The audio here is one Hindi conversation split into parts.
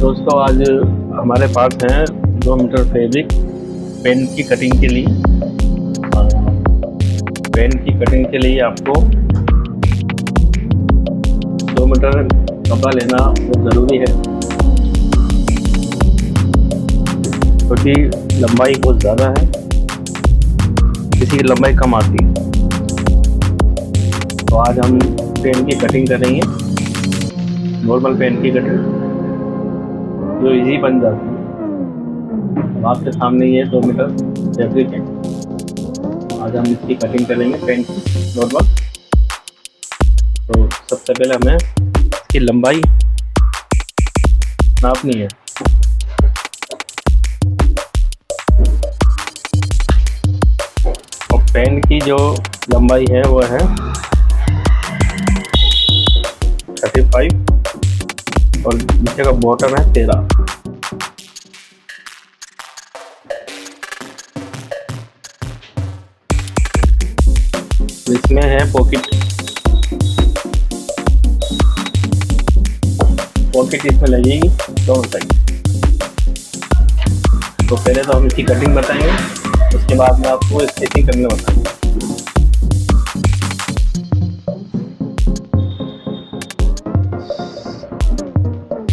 दोस्तों आज हमारे पास है 2 मीटर फैब्रिक पेन की कटिंग के लिए। पेन की कटिंग के लिए आपको 2 मीटर कपड़ा लेना बहुत ज़रूरी है, क्योंकि लंबाई बहुत ज़्यादा है, किसी की लंबाई कम आती है। तो आज हम पेन की कटिंग करेंगे, नॉर्मल पेन की कटिंग जो इजी बन जाती है। आपके सामने ये 2 मीटर फैब्रिक है। आज हम इसकी कटिंग करेंगे पेन की नॉर्मल। तो सबसे पहले हमें इसकी लंबाई नापनी है। और पेन की जो लंबाई है वो है 35 और नीचे का बॉटम है 13। इसमें है पॉकेट इसमें लगेगी दोनों साइड। तो पहले तो हम इसकी कटिंग बताएंगे, उसके बाद में आपको स्टिचिंग करने बताएंगे।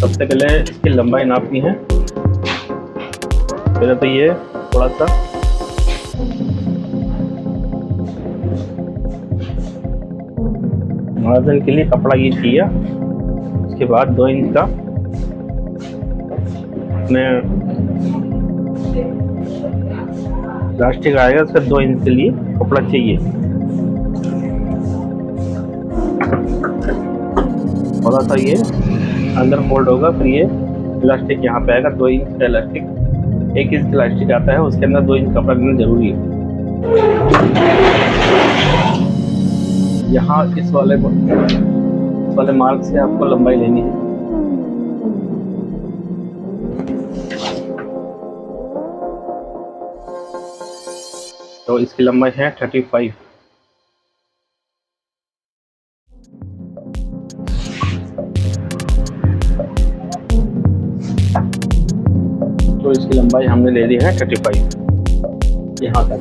सबसे पहले इसकी लंबाई नापनी है। पहले तो ये थोड़ा सा मार्जिन के लिए कपड़ा ये किया। उसके बाद 2 इंच का अपने प्लास्टिक आएगा, उसका 2 इंच के लिए कपड़ा चाहिए। थोड़ा सा ये अंदर फोल्ड होगा, फिर ये इलास्टिक यहाँ पे आएगा। 2 इंच का इलास्टिक, 1 इंच इलास्टिक आता है, उसके अंदर 2 इंच कपड़ा देना जरूरी है। यहाँ इस वाले मार्क से आपको लंबाई लेनी है। तो इसकी लंबाई है 35। तो इसकी लंबाई हमने ले ली है 35 यहाँ तक।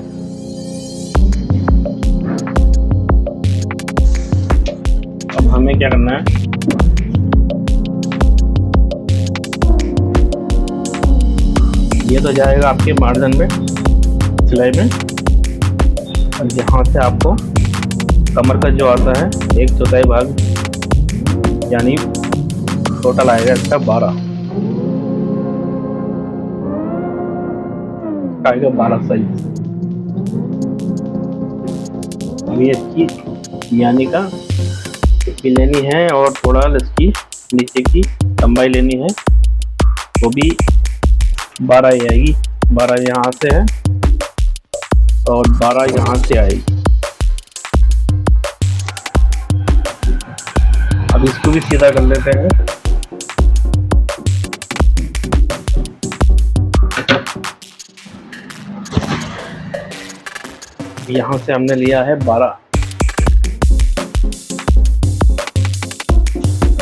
अब हमें क्या करना है, ये तो जाएगा आपके मार्जिन में, सिलाई में। और यहाँ से आपको कमर का जो आता है 1/4 भाग, यानी टोटल आएगा इसका 12 साइज। अभी इसकी यानी का इसकी लेनी है और थोड़ा इसकी नीचे की लंबाई लेनी है, वो भी 12 ही आएगी। 12 यहाँ से है और 12 यहाँ से आएगी। अब इसको भी सीधा कर लेते हैं। यहाँ से हमने लिया है 12,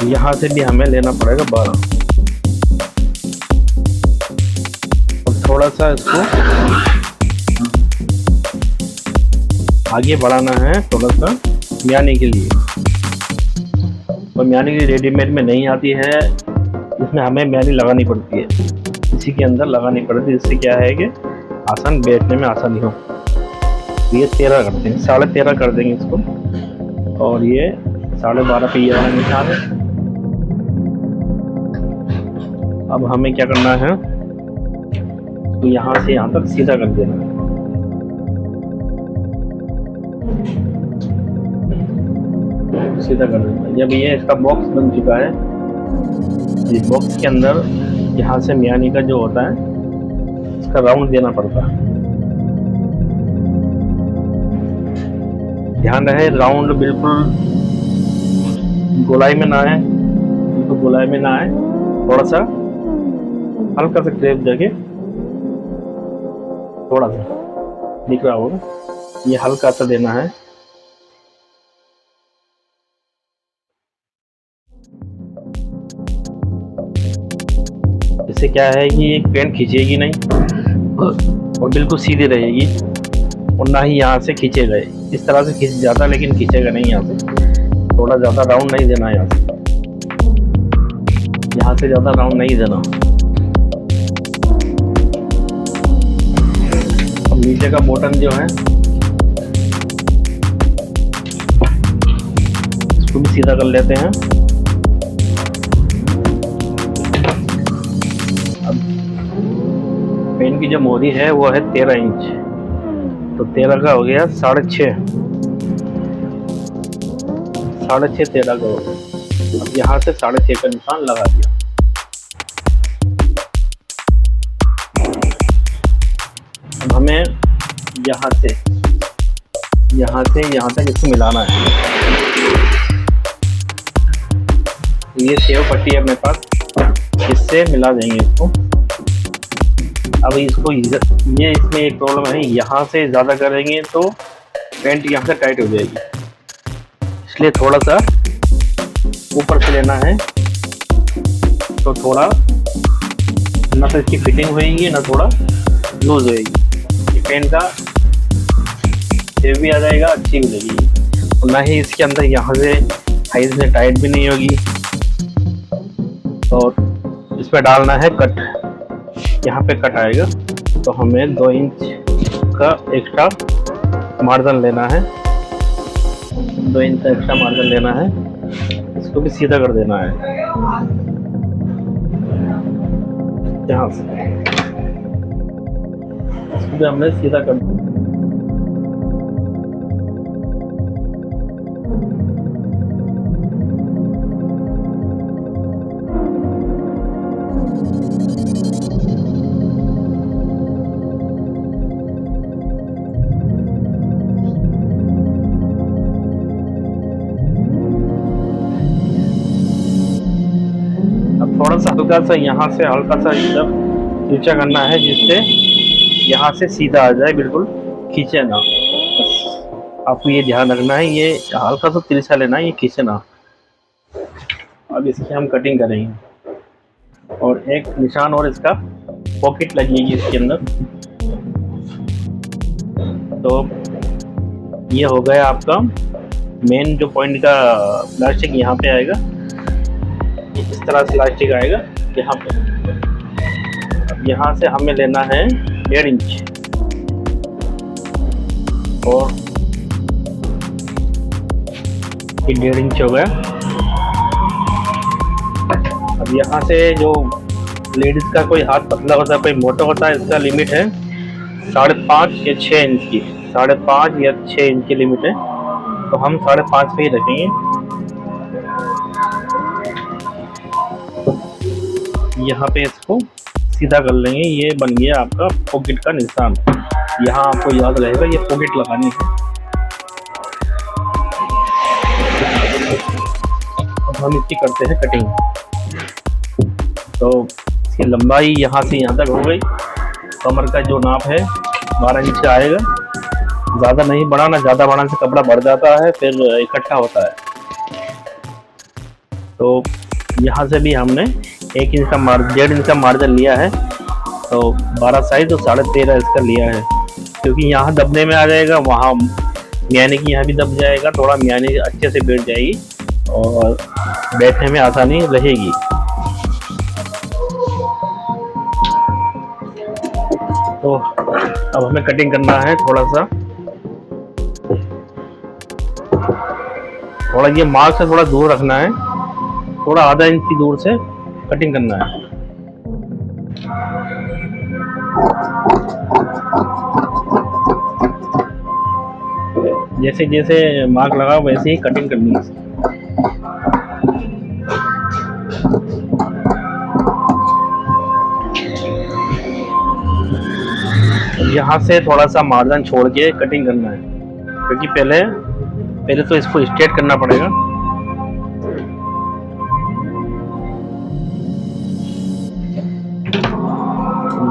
यहाँ से भी हमें लेना पड़ेगा 12। और थोड़ा सा इसको आगे बढ़ाना है, थोड़ा सा म्यानी के लिए। और म्यानी की रेडीमेड में नहीं आती है, इसमें हमें म्यानी लगानी पड़ती है, इसी के अंदर लगानी पड़ती है। इससे क्या है कि आसान, बैठने में आसानी हो। ये 13 करते हैं, 13.5 कर देंगे इसको। और ये 12.5 पे ये वाला निशान है। अब हमें क्या करना है, तो यहाँ से यहाँ तक सीधा कर देना है। सीधा कर देना है। जब ये इसका बॉक्स बन चुका है, इस बॉक्स के अंदर यहाँ से म्यानी का जो होता है इसका राउंड देना पड़ता है। ध्यान रहे राउंड बिल्कुल गोलाई में ना आए, बिल्कुल गोलाई में ना आए। थोड़ा सा हल्का सा क्रेप देके, थोड़ा सा दिख रहा होगा, ये हल्का सा देना है। इससे क्या है कि ये पेंट खींचेगी नहीं और बिल्कुल सीधी रहेगी, और ना ही यहाँ से खींचेगा। इस तरह से खींच जाता लेकिन खींचेगा नहीं यहाँ से। थोड़ा ज़्यादा राउंड नहीं देना यहाँ से ज़्यादा राउंड नहीं देना। अब नीचे का बटन जो है इसको भी सीधा कर लेते हैं। अब पेन की जो मोहरी है वो है 13 इंच, तो 13 का हो गया 6.5, 13 का हो गया। अब यहाँ से 6.5 का निशान लगा दिया। अब हमें यहाँ से यहाँ तक इसको मिलाना है। ये सेव पट्टी है अपने पास, इससे मिला देंगे इसको। अब इसको ये इसमें एक प्रॉब्लम है, यहाँ से ज़्यादा करेंगे तो पेंट यहाँ से टाइट हो जाएगी, इसलिए थोड़ा सा ऊपर से लेना है। तो थोड़ा ना तो इसकी फिटिंग होएगी ना थोड़ा लूज होएगी। ये पेन का सेव भी आ जाएगा, अच्छी भी लगेगी, और ना ही इसके अंदर यहाँ से साइज में टाइट भी नहीं होगी। और इस पर डालना है कट, यहाँ पे कट आएगा, तो हमें 2 इंच का एक्स्ट्रा मार्जिन लेना है। 2 इंच का एक्स्ट्रा मार्जिन लेना है, इसको भी सीधा कर देना है यहाँ से। इसको भी हमने सीधा कर दिया। थोड़ा सा हल्का सा यहाँ से हल्का सा एकदम ऊंचा करना है, जिससे यहाँ से सीधा आ जाए, बिल्कुल खींचे ना। बस आपको ये ध्यान रखना है, ये हल्का सा तिरछा लेना है, ये खींचे ना। अब इसकी हम कटिंग करेंगे, और एक निशान और इसका पॉकेट लगेगी इसके अंदर। तो ये हो गया आपका मेन जो पॉइंट का प्लास्टिक यहाँ पे आएगा। इस तरह से प्लास्टिक आएगा यहाँ पे। अब यहाँ से हमें लेना है 1.5 इंच, और ये 1.5 इंच हो गया। अब यहाँ से जो लेडीज का कोई हाथ पतला होता है, कोई मोटा होता है, इसका लिमिट है 5.5 या 6 इंच की। 5.5 या 6 इंच की लिमिट है, तो हम 5.5 पे ही रखेंगे। यहाँ पे इसको सीधा कर लेंगे। ये बन गया आपका पॉकेट का निशान। यहाँ आपको याद रहेगा ये पॉकेट लगानी है। अब हम इसकी करते हैं कटिंग। तो इसकी लंबाई यहाँ से यहाँ तक हो गई। कमर का जो नाप है 12 इंच आएगा। ज़्यादा नहीं बढ़ाना, ज़्यादा बढ़ाने से कपड़ा बढ़ जाता है, फिर इकट्ठा होता है। तो यहाँ से भी हमने 1 इंच का 1.5 इंच का मार्जिन लिया है, तो 12 साइज तो 13.5 इसका लिया है, क्योंकि यहाँ दबने में आ जाएगा, वहाँ मियाने की यहाँ भी दब जाएगा, थोड़ा मियाने अच्छे से बैठ जाएगी और बैठने में आसानी रहेगी। तो अब हमें कटिंग करना है थोड़ा ये मार्क से थोड़ा दूर रखना है, थोड़ा आधा इंच की दूर से कटिंग करना है। जैसे जैसे मार्क लगा वैसे ही कटिंग करनी है। यहाँ से थोड़ा सा मार्जिन छोड़ के कटिंग करना है, क्योंकि पहले तो इसको स्ट्रेट करना पड़ेगा।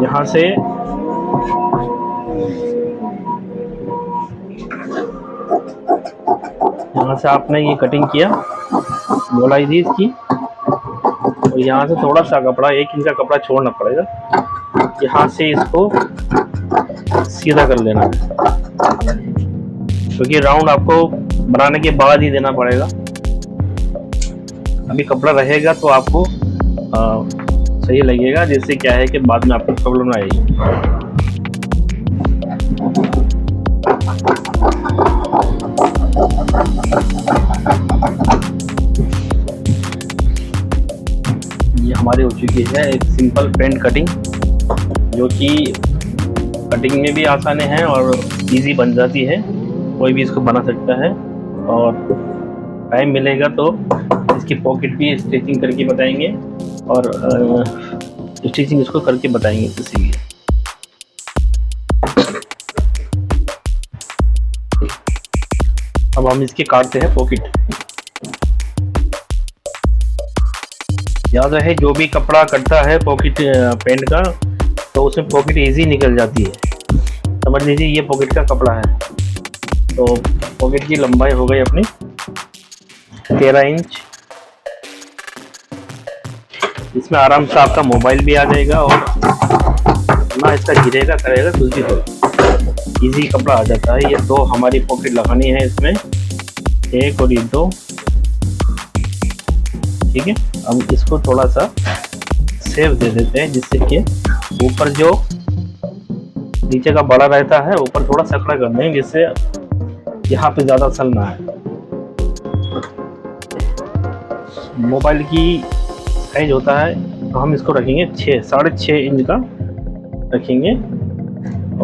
यहाँ से आपने ये कटिंग किया, गोलाई दी इसकी, और यहाँ से थोड़ा सा कपड़ा, 1 इंच का कपड़ा छोड़ना पड़ेगा। यहाँ से इसको सीधा कर लेना है, क्योंकि राउंड आपको बनाने के बाद ही देना पड़ेगा। अभी कपड़ा रहेगा तो आपको सही लगेगा, जिससे क्या है कि बाद में आपको प्रॉब्लम ना आएगी। ये हमारी हो चुकी है एक सिंपल पेंट कटिंग, जो कि कटिंग में भी आसान है और इजी बन जाती है। कोई भी इसको बना सकता है। और टाइम मिलेगा तो इसकी पॉकेट भी स्टिचिंग करके बताएंगे और स्टिचिंग इसको करके बताएंगे किसी भी। अब हम इसके काटते हैं पॉकेट। याद रहे, जो भी कपड़ा कटता है पॉकेट पेंट का, तो उसमें पॉकेट इजी निकल जाती है। समझ लीजिए ये पॉकेट का कपड़ा है, तो पॉकेट की लंबाई हो गई अपनी 13 इंच। इसमें आराम से आपका मोबाइल भी आ जाएगा और ना इसका गिरेगा करेगा कुछ भी होगा, इजी कपड़ा आ जाता है। ये 2 हमारी पॉकेट लगानी है इसमें, 1 और ये 2। ठीक है, अब इसको थोड़ा सा सेव दे देते हैं, जिससे कि ऊपर जो नीचे का बड़ा रहता है ऊपर थोड़ा सकड़ा कर दें, जिससे यहाँ पे ज़्यादा सल ना है। मोबाइल की साइज होता है तो हम इसको रखेंगे 6.5 इंच का रखेंगे,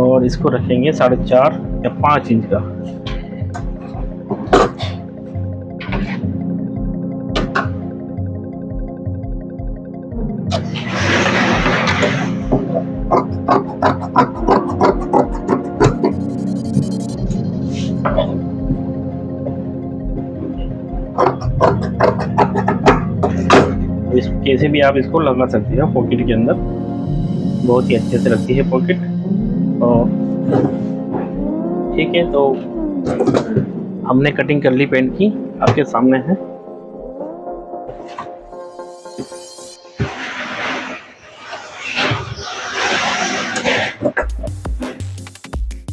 और इसको रखेंगे 4.5 या 5 इंच का। इस कैसे भी आप इसको लगा सकते हो पॉकेट के अंदर, बहुत ही अच्छे से लगती है पॉकेट। और ठीक है, तो हमने कटिंग कर ली पेंट की, आपके सामने है।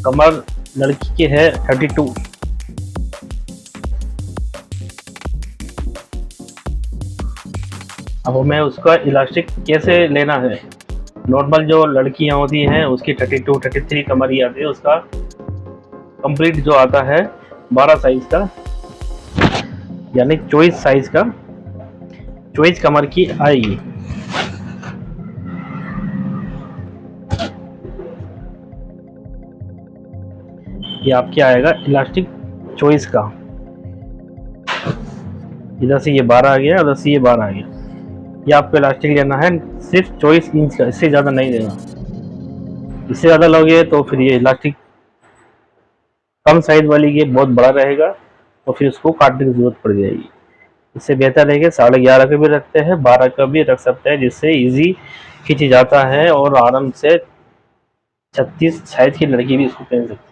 कमर लड़की के है 32। अब हमें उसका इलास्टिक कैसे लेना है। नॉर्मल जो लड़कियां होती हैं उसकी 32, 33 कमर ही आती है। उसका कंप्लीट जो आता है 12 साइज का, यानी 24 साइज का 24 कमर की आएगी। ये आपके आएगा इलास्टिक 24 का। इधर से ये 12 आ गया, उधर से ये 12 आ गया। ये आपको इलास्टिक लेना है सिर्फ 24 इंच का, इससे ज़्यादा नहीं लेना। इससे ज़्यादा लोगे तो फिर ये इलास्टिक कम साइज वाली ये बहुत बड़ा रहेगा, तो फिर उसको काटने की जरूरत पड़ जाएगी। इससे बेहतर है कि 11.5 का भी रखते हैं, 12 का भी रख सकते हैं, जिससे इजी खींच जाता है और आराम से 36 साइज की लड़की भी इसको पहन सकती है।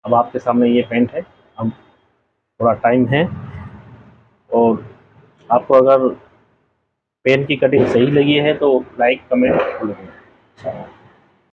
अब आपके सामने ये पैंट है। अब थोड़ा टाइम है, और आपको अगर पेन की कटिंग सही लगी है तो लाइक कमेंट जरूर करें।